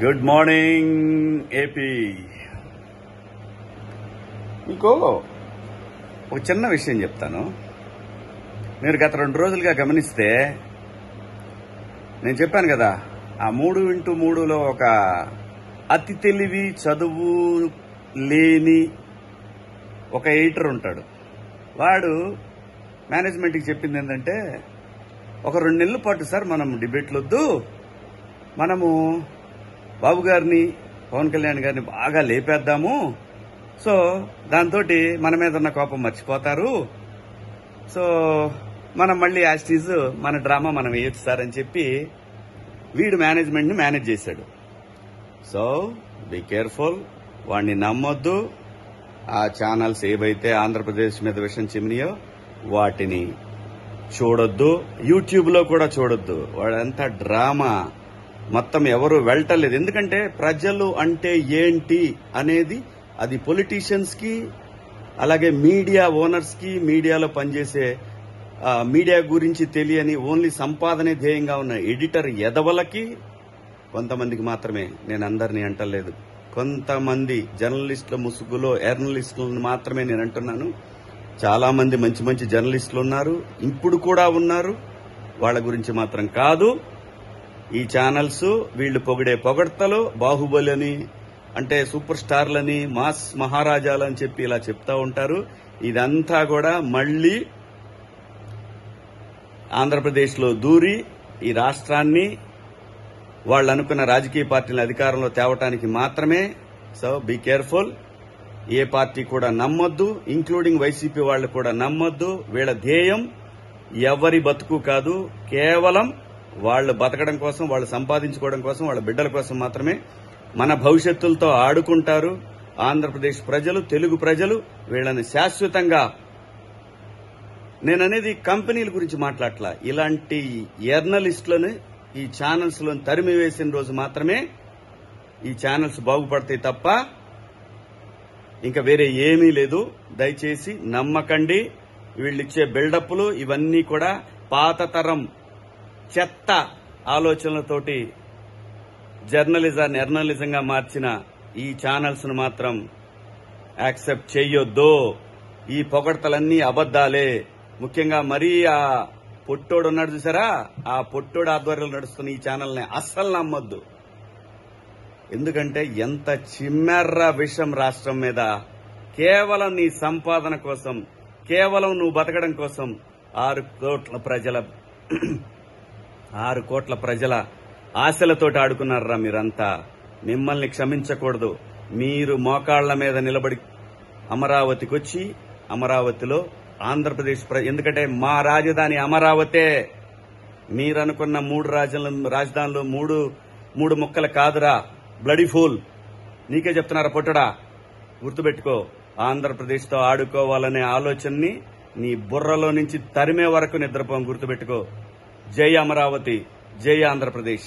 Good morning AP. మీకు ఒక చిన్న విషయం చెప్తాను. మీరు గత 2 రోజులుగా గమనిస్తే నేను చెప్పాను కదా, ఆ 3x3లో ఒక అతి తెలివి చదువు లేని ఒక ఎడిటర్ ఉంటాడు. వాడు మేనేజ్మెంట్కి చెప్పింది ఏంటంటే, ఒక 2 నెలల పాటు సార్ మనం డిబేట్లు వద్దు, మనము బాబు గారిని పవన్ కళ్యాణ్ గారిని బాగా లేపేద్దాము, సో దాంతో మన మీద ఉన్న కోపం మర్చిపోతారు, సో మనం మళ్ళీ యాస్టీజ్ మన డ్రామా మనం వేయొచ్చు సార్ అని చెప్పి వీడు మేనేజ్మెంట్ ని మేనేజ్ చేశాడు. సో బీ కేర్ఫుల్, వాడిని నమ్మొద్దు. ఆ ఛానల్స్ ఏవైతే ఆంధ్రప్రదేశ్ మీద విషయం చిమ్మినాయో వాటిని చూడొద్దు, యూట్యూబ్ లో కూడా చూడొద్దు. వాడంతా డ్రామా, మొత్తం ఎవరు వెళ్ళటలేదు. ఎందుకంటే ప్రజలు అంటే ఏంటి అనేది అది పొలిటీషియన్స్ కి, అలాగే మీడియా ఓనర్స్ కి, మీడియాలో పనిచేసే మీడియా గురించి తెలియని ఓన్లీ సంపాదనే ధ్యేయంగా ఉన్న ఎడిటర్ ఎదవలకి కొంతమందికి మాత్రమే, నేను అందరినీ అంటలేదు, కొంతమంది జర్నలిస్టుల ముసుగులో ఎర్నలిస్టులను మాత్రమే నేను అంటున్నాను. చాలా మంది మంచి మంచి జర్నలిస్టులు ఉన్నారు, ఇప్పుడు కూడా ఉన్నారు. వాళ్ళ గురించి మాత్రం కాదు. ఈ ఛానల్స్ వీళ్లు పొగిడే పొగడ్తలు, బాహుబలి అని అంటే సూపర్ స్టార్లని, మాస్ మహారాజాలని చెప్పి ఇలా చెప్తా ఉంటారు. ఇదంతా కూడా మళ్లీ ఆంధ్రప్రదేశ్లో దూరి ఈ రాష్ట్రాన్ని వాళ్ళు అనుకున్న రాజకీయ పార్టీల అధికారంలో తేవటానికి మాత్రమే. So be careful. ఏ పార్టీ కూడా నమ్మొద్దు, ఇంక్లూడింగ్ వైసీపీ వాళ్ళు కూడా నమ్మొద్దు. వీళ్ళ ధ్యేయం ఎవరి బతుకు కాదు, కేవలం వాళ్ళు బతకడం కోసం, వాళ్ళు సంపాదించుకోవడం కోసం, వాళ్ళ బిడ్డల కోసం మాత్రమే. మన భవిష్యత్తులతో ఆడుకుంటారు. ఆంధ్రప్రదేశ్ ప్రజలు, తెలుగు ప్రజలు వీళ్ళని శాశ్వతంగా, నేననేది కంపెనీల గురించి మాట్లాడట్లా, ఇలాంటి జర్నలిస్టులను ఈ ఛానల్స్ లో తరిమి వేసిన రోజు మాత్రమే ఈ ఛానల్స్ బాగుపడతాయి తప్ప ఇంకా వేరే ఏమీ లేదు. దయచేసి నమ్మకండి. వీళ్ళిచ్చే బిల్డప్లు ఇవన్నీ కూడా పాత తరం చెత్త ఆలోచనలతోటి జర్నలిజాన్ని ఎర్నలిజంగా మార్చిన ఈ ఛానల్స్ ను మాత్రం యాక్సెప్ట్ చెయ్యొద్దు. ఈ పొగడ్తలన్నీ అబద్దాలే. ముఖ్యంగా మరీ ఆ పొట్టోడు ఉన్నాడు చూసారా, ఆ పొట్టోడు ఆధ్వర్యంలో నడుస్తున్న ఈ ఛానల్ని అస్సలు నమ్మొద్దు. ఎందుకంటే ఎంత చిమ్మెర్ర విషం రాష్ట్రం మీద, కేవలం నీ సంపాదన కోసం, కేవలం నువ్వు బతకడం కోసం 6 కోట్ల ప్రజల ఆశలతోటి ఆడుకున్నారా మీరంతా. మిమ్మల్ని క్షమించకూడదు. మీరు మోకాళ్ల మీద నిలబడి అమరావతికి వచ్చి, అమరావతిలో ఆంధ్రప్రదేశ్ ఎందుకంటే మా రాజధాని అమరావతే. మీరనుకున్న 3 రాజధానులు 3 ముక్కలు కాదురా, బ్లడీ ఫూల్. నీకే చెప్తున్నారా పొట్టడా, గుర్తుపెట్టుకో. ఆంధ్రప్రదేశ్ తో ఆడుకోవాలనే ఆలోచనని నీ బుర్రలో నుంచి తరిమే వరకు నిద్రపోం, గుర్తుపెట్టుకో. జై అమరావతి, జై ఆంధ్రప్రదేశ్.